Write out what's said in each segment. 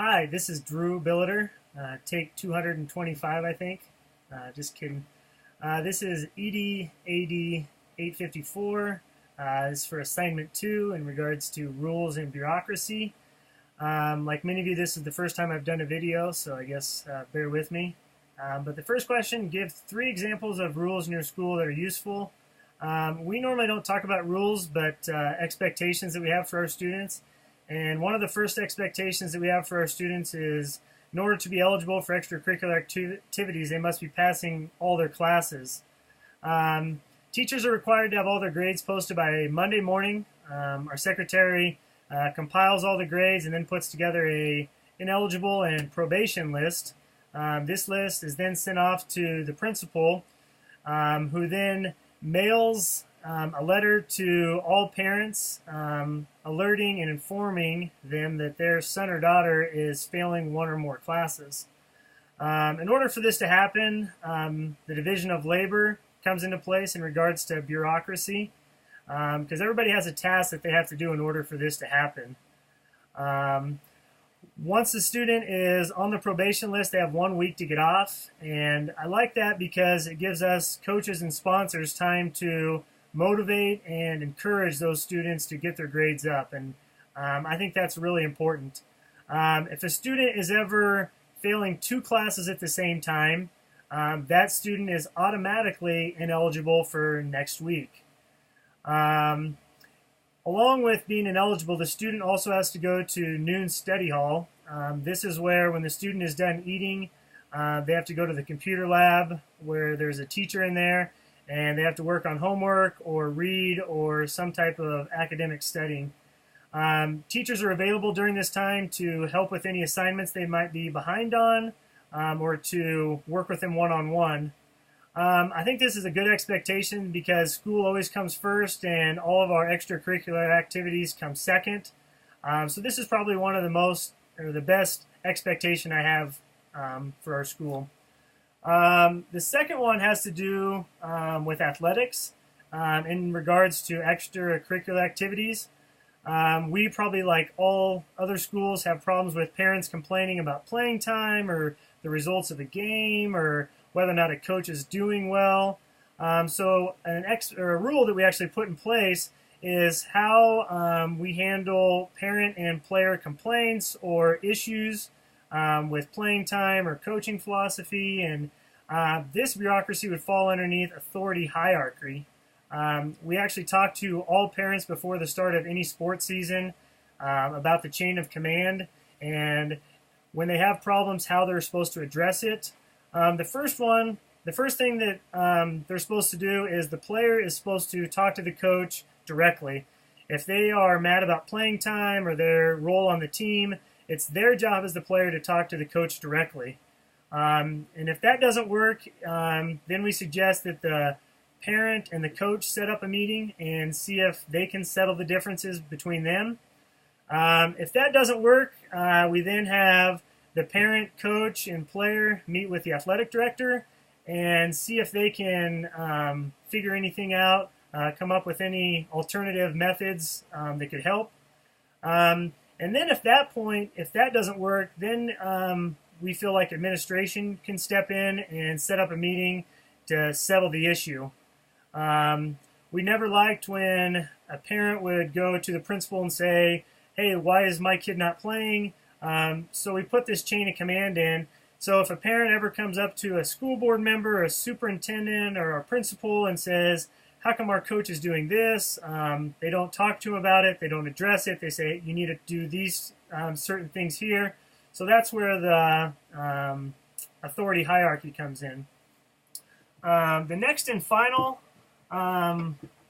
Hi, this is Drew Billiter, take 225, I think. Just kidding. This is ED-AD 854. This is for assignment 2 in regards to rules and bureaucracy. Like many of you, this is the first time I've done a video, so I guess bear with me. But the first question, give 3 examples of rules in your school that are useful. We normally don't talk about rules, but expectations that we have for our students. And one of the first expectations that we have for our students is in order to be eligible for extracurricular activities, they must be passing all their classes. Teachers are required to have all their grades posted by Monday morning. Our secretary compiles all the grades and then puts together a ineligible and probation list. This list is then sent off to the principal, who then mails a letter to all parents alerting and informing them that their son or daughter is failing one or more classes. In order for this to happen, the Division of Labor comes into place in regards to bureaucracy, because everybody has a task that they have to do in order for this to happen. Once the student is on the probation list, they have 1 week to get off, and I like that because it gives us coaches and sponsors time to motivate and encourage those students to get their grades up, and I think that's really important. If a student is ever failing 2 classes at the same time, that student is automatically ineligible for next week. Along with being ineligible, the student also has to go to noon study hall. This is where when the student is done eating, they have to go to the computer lab where there's a teacher in there, and they have to work on homework or read or some type of academic studying. Teachers are available during this time to help with any assignments they might be behind on, or to work with them one-on-one. I think this is a good expectation because school always comes first and all of our extracurricular activities come second. So this is probably one of the best expectation I have for our school. The second one has to do with athletics in regards to extracurricular activities. We probably, like all other schools, have problems with parents complaining about playing time or the results of a game or whether or not a coach is doing well. So a rule that we actually put in place is how we handle parent and player complaints or issues with playing time or coaching philosophy, and this bureaucracy would fall underneath authority hierarchy. We actually talk to all parents before the start of any sports season about the chain of command, and when they have problems, how they're supposed to address it. The first thing that they're supposed to do is the player is supposed to talk to the coach directly. If they are mad about playing time or their role on the team, it's their job as the player to talk to the coach directly. And if that doesn't work, then we suggest that the parent and the coach set up a meeting and see if they can settle the differences between them. If that doesn't work, we then have the parent, coach, and player meet with the athletic director and see if they can figure anything out, come up with any alternative methods that could help. And then if that doesn't work, then we feel like administration can step in and set up a meeting to settle the issue. We never liked when a parent would go to the principal and say, hey, why is my kid not playing? So we put this chain of command in. So if a parent ever comes up to a school board member, a superintendent, or a principal and says, how come our coach is doing this? They don't talk to him about it. They don't address it. They say, you need to do these certain things here. So that's where the authority hierarchy comes in. The next and final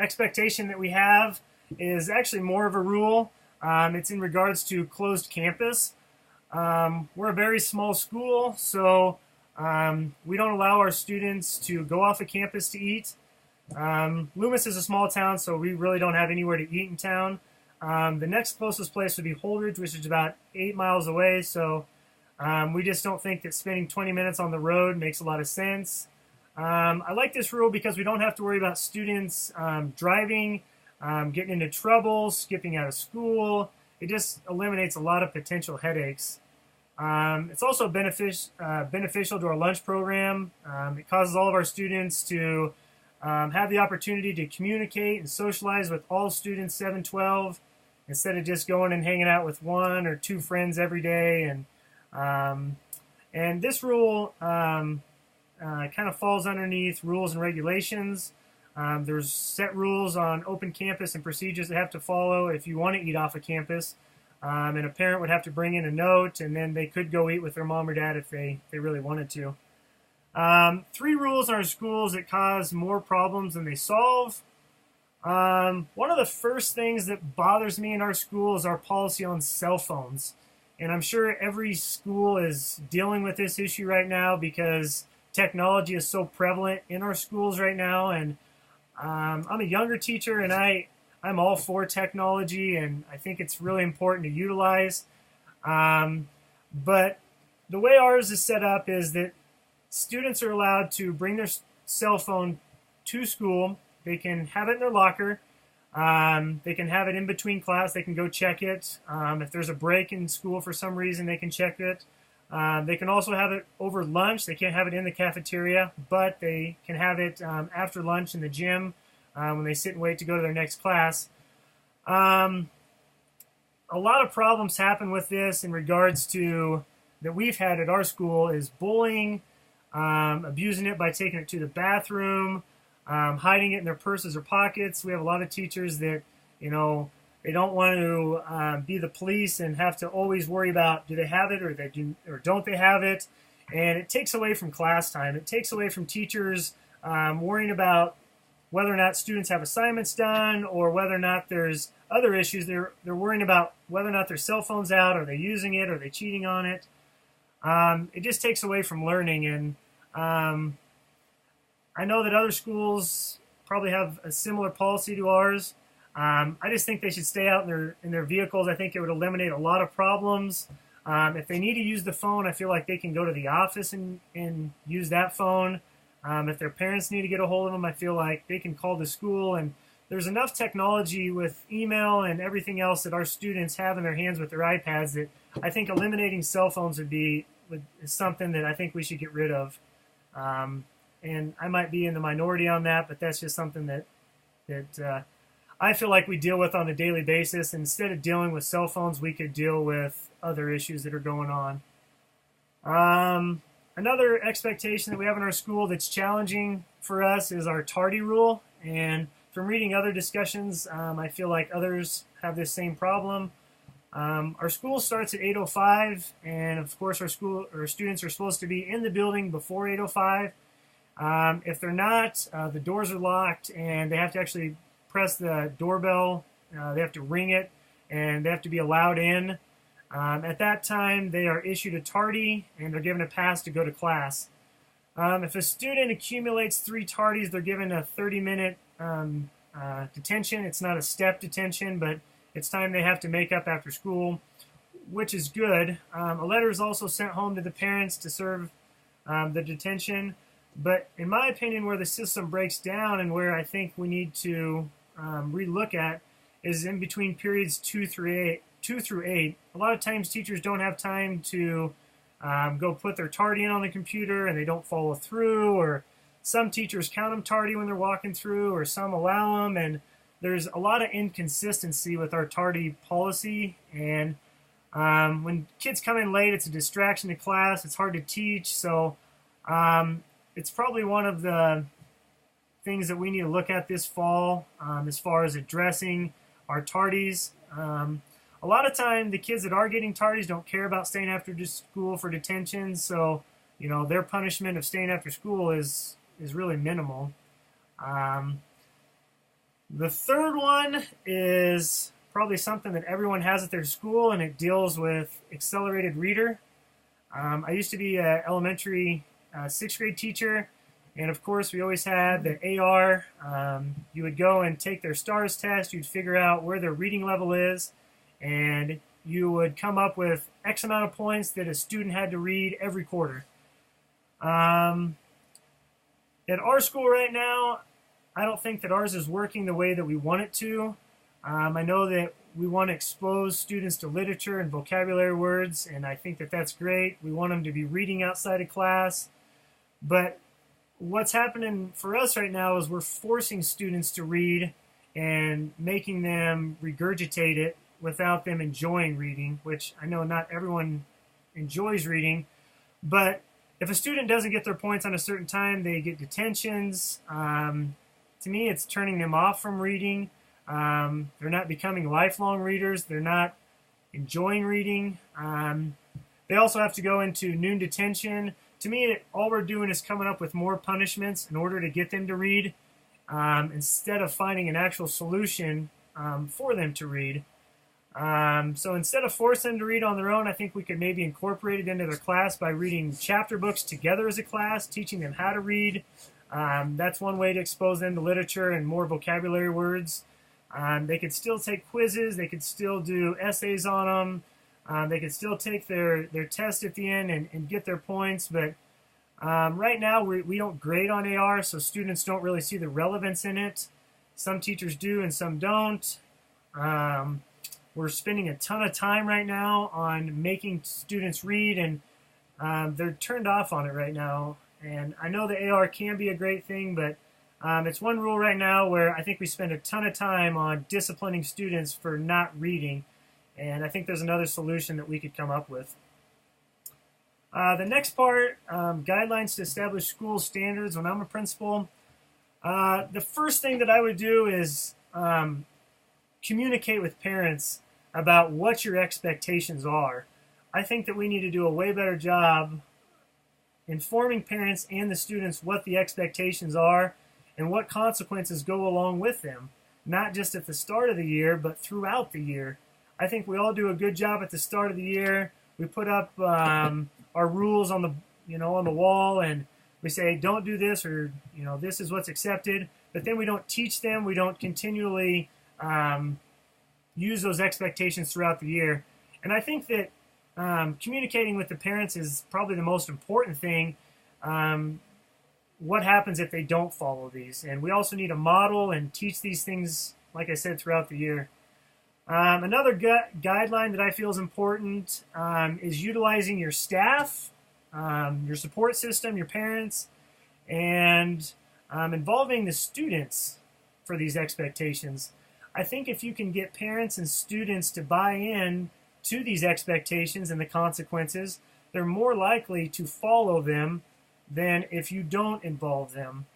expectation that we have is actually more of a rule. It's in regards to closed campus. We're a very small school, so we don't allow our students to go off of campus to eat. Loomis is a small town, so we really don't have anywhere to eat in town. The next closest place would be Holdridge, which is about 8 miles away, so we just don't think that spending 20 minutes on the road makes a lot of sense. I like this rule because we don't have to worry about students driving, getting into trouble, skipping out of school. It just eliminates a lot of potential headaches. It's also beneficial to our lunch program. It causes all of our students to have the opportunity to communicate and socialize with all students 712 instead of just going and hanging out with one or two friends every day. And this rule kind of falls underneath rules and regulations. There's set rules on open campus and procedures that have to follow if you want to eat off of campus. And a parent would have to bring in a note, and then they could go eat with their mom or dad if they really wanted to. Three rules in our schools that cause more problems than they solve. One of the first things that bothers me in our school is our policy on cell phones. And I'm sure every school is dealing with this issue right now because technology is so prevalent in our schools right now. And I'm a younger teacher, and I'm all for technology, and I think it's really important to utilize. But the way ours is set up is that students are allowed to bring their cell phone to school. They can have it in their locker. They can have it in between class. They can go check it. If there's a break in school for some reason, they can check it. They can also have it over lunch. They can't have it in the cafeteria, but they can have it after lunch in the gym when they sit and wait to go to their next class. A lot of problems happen with this in regards to that we've had at our school is bullying, abusing it by taking it to the bathroom, hiding it in their purses or pockets. We have a lot of teachers that, they don't want to be the police and have to always worry about do they have it or don't they have it. And it takes away from class time. It takes away from teachers worrying about whether or not students have assignments done or whether or not there's other issues. They're worrying about whether or not their cell phone's out, are they using it, are they cheating on it. It just takes away from learning. And I know that other schools probably have a similar policy to ours. I just think they should stay out in their vehicles. I think it would eliminate a lot of problems. If they need to use the phone, I feel like they can go to the office and use that phone. If their parents need to get a hold of them, I feel like they can call the school. And there's enough technology with email and everything else that our students have in their hands with their iPads that I think eliminating cell phones is something that I think we should get rid of. And I might be in the minority on that, but that's just something that I feel like we deal with on a daily basis. And instead of dealing with cell phones, we could deal with other issues that are going on. Another expectation that we have in our school that's challenging for us is our tardy rule. And from reading other discussions, I feel like others have this same problem. Our school starts at 8:05, and of course our students are supposed to be in the building before 8:05. If they're not, the doors are locked, and they have to actually press the doorbell. They have to ring it, and they have to be allowed in. At that time, they are issued a tardy, and they're given a pass to go to class. If a student accumulates 3 tardies, they're given a 30-minute detention. It's not a step detention, but it's time they have to make up after school, which is good. A letter is also sent home to the parents to serve the detention. But in my opinion, where the system breaks down and where I think we need to relook at is in between periods 2 through 8. A lot of times teachers don't have time to go put their tardy in on the computer and they don't follow through, or some teachers count them tardy when they're walking through, or some allow them, and there's a lot of inconsistency with our tardy policy. And when kids come in late, it's a distraction to class. It's hard to teach, so it's probably one of the things that we need to look at this fall as far as addressing our tardies. A lot of time, the kids that are getting tardies don't care about staying after school for detention, so their punishment of staying after school is really minimal. The third one is probably something that everyone has at their school, and it deals with accelerated reader. I used to be an elementary 6th grade teacher, and of course we always had the AR. You would go and take their STARS test. You'd figure out where their reading level is, and you would come up with X amount of points that a student had to read every quarter. At our school right now, I don't think that ours is working the way that we want it to. I know that we want to expose students to literature and vocabulary words, and I think that that's great. We want them to be reading outside of class. But what's happening for us right now is we're forcing students to read and making them regurgitate it without them enjoying reading, which I know not everyone enjoys reading. But if a student doesn't get their points on a certain time, they get detentions. To me, it's turning them off from reading. They're not becoming lifelong readers. They're not enjoying reading. They also have to go into noon detention. To me, all we're doing is coming up with more punishments in order to get them to read, instead of finding an actual solution for them to read. So instead of forcing them to read on their own, I think we could maybe incorporate it into their class by reading chapter books together as a class, teaching them how to read. That's one way to expose them to literature and more vocabulary words. They could still take quizzes. They could still do essays on them. They could still take their test at the end and get their points. But right now, we don't grade on AR, so students don't really see the relevance in it. Some teachers do and some don't. We're spending a ton of time right now on making students read, and they're turned off on it right now. And I know the AR can be a great thing, but it's one rule right now where I think we spend a ton of time on disciplining students for not reading, and I think there's another solution that we could come up with. The next part, guidelines to establish school standards. When I'm a principal, the first thing that I would do is communicate with parents about what your expectations are. I think that we need to do a way better job informing parents and the students what the expectations are and what consequences go along with them, not just at the start of the year, but throughout the year. I think we all do a good job at the start of the year. We put up our rules on the wall, and we say don't do this, or this is what's accepted. But then we don't teach them. We don't continually use those expectations throughout the year. And I think that communicating with the parents is probably the most important thing. What happens if they don't follow these? And we also need to model and teach these things, like I said, throughout the year. Another guideline that I feel is important is utilizing your staff, your support system, your parents, and involving the students for these expectations. I think if you can get parents and students to buy in to these expectations and the consequences, they're more likely to follow them than if you don't involve them.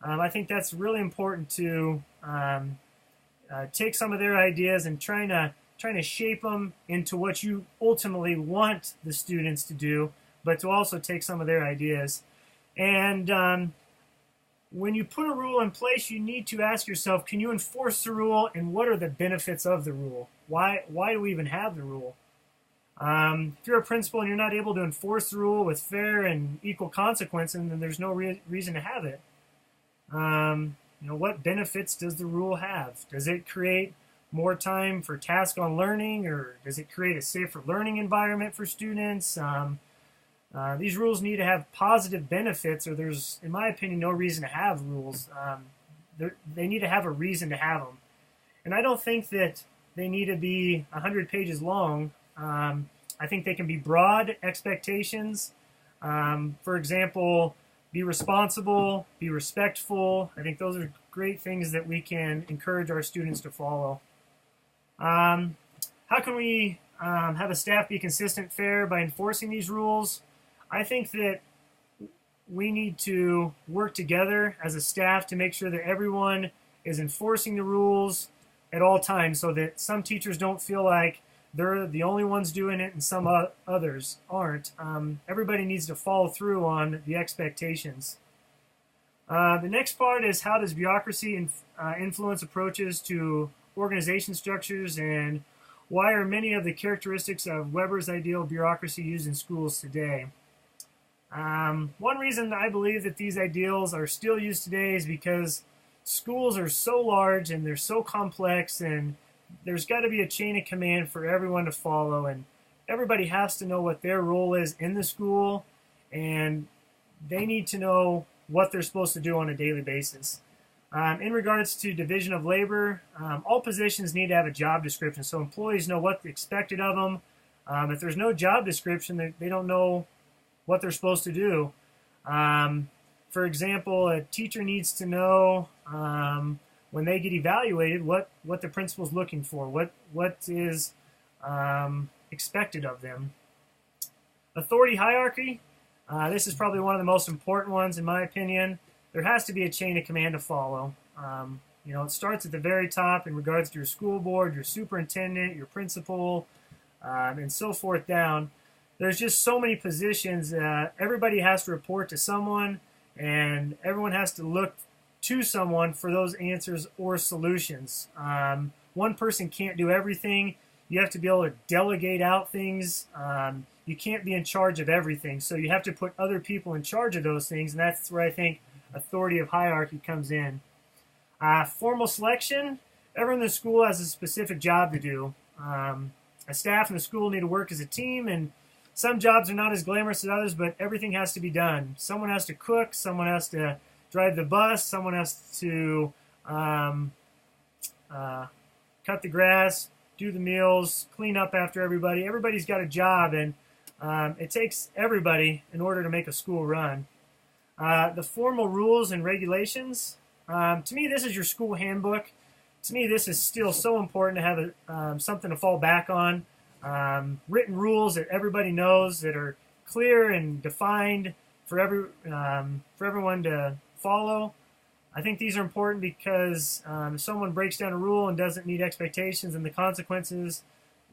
I think that's really important to take some of their ideas and trying to shape them into what you ultimately want the students to do, but to also take some of their ideas. And when you put a rule in place, you need to ask yourself, can you enforce the rule, and what are the benefits of the rule? Why do we even have the rule? If you're a principal and you're not able to enforce the rule with fair and equal consequences, then there's no reason to have it. What benefits does the rule have? Does it create more time for task on learning, or does it create a safer learning environment for students? These rules need to have positive benefits, or there's, in my opinion, no reason to have rules. They need to have a reason to have them. And I don't think that they need to be 100 pages long. I think they can be broad expectations. For example, be responsible, be respectful. I think those are great things that we can encourage our students to follow. How can we have a staff be consistent, fair by enforcing these rules? I think that we need to work together as a staff to make sure that everyone is enforcing the rules at all times, so that some teachers don't feel like they're the only ones doing it and some others aren't. Everybody needs to follow through on the expectations. The next part is, how does bureaucracy influence approaches to organization structures, and why are many of the characteristics of Weber's ideal bureaucracy used in schools today? One reason I believe that these ideals are still used today is because schools are so large and they're so complex, and there's got to be a chain of command for everyone to follow, and everybody has to know what their role is in the school, and they need to know what they're supposed to do on a daily basis. In regards to division of labor, all positions need to have a job description so employees know what's expected of them. If there's no job description, they don't know what they're supposed to do. For example, a teacher needs to know when they get evaluated what the principal's looking for, what is expected of them. Authority hierarchy. This is probably one of the most important ones in my opinion. There has to be a chain of command to follow. It starts at the very top in regards to your school board, your superintendent, your principal, and so forth down. There's just so many positions. Everybody has to report to someone, and everyone has to look to someone for those answers or solutions. One person can't do everything. You have to be able to delegate out things. You can't be in charge of everything, so you have to put other people in charge of those things, and that's where I think authority of hierarchy comes in. Formal selection. Everyone in the school has a specific job to do. A staff in the school need to work as a team, and some jobs are not as glamorous as others, but everything has to be done. Someone has to cook, someone has to drive the bus, someone has to cut the grass, do the meals, clean up after everybody. Everybody's got a job, and it takes everybody in order to make a school run. The formal rules and regulations. To me, this is your school handbook. To me, this is still so important to have something to fall back on. Written rules that everybody knows, that are clear and defined for everyone to follow. I think these are important because if someone breaks down a rule and doesn't meet expectations, and the consequences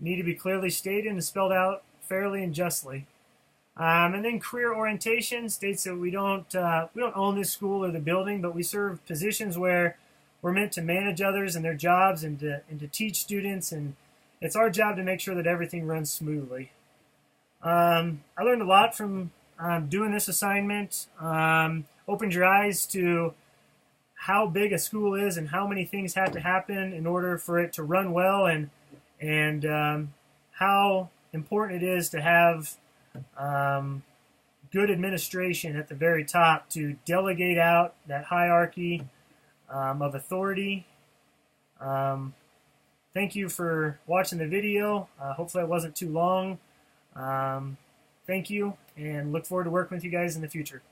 need to be clearly stated and spelled out fairly and justly. And then career orientation states that we don't own this school or the building, but we serve positions where we're meant to manage others and their jobs and to teach students, and it's our job to make sure that everything runs smoothly. I learned a lot from doing this assignment. Opened your eyes to how big a school is and how many things have to happen in order for it to run well, and how important it is to have good administration at the very top to delegate out that hierarchy of authority. Thank you for watching the video. Hopefully it wasn't too long. Thank you, and look forward to working with you guys in the future.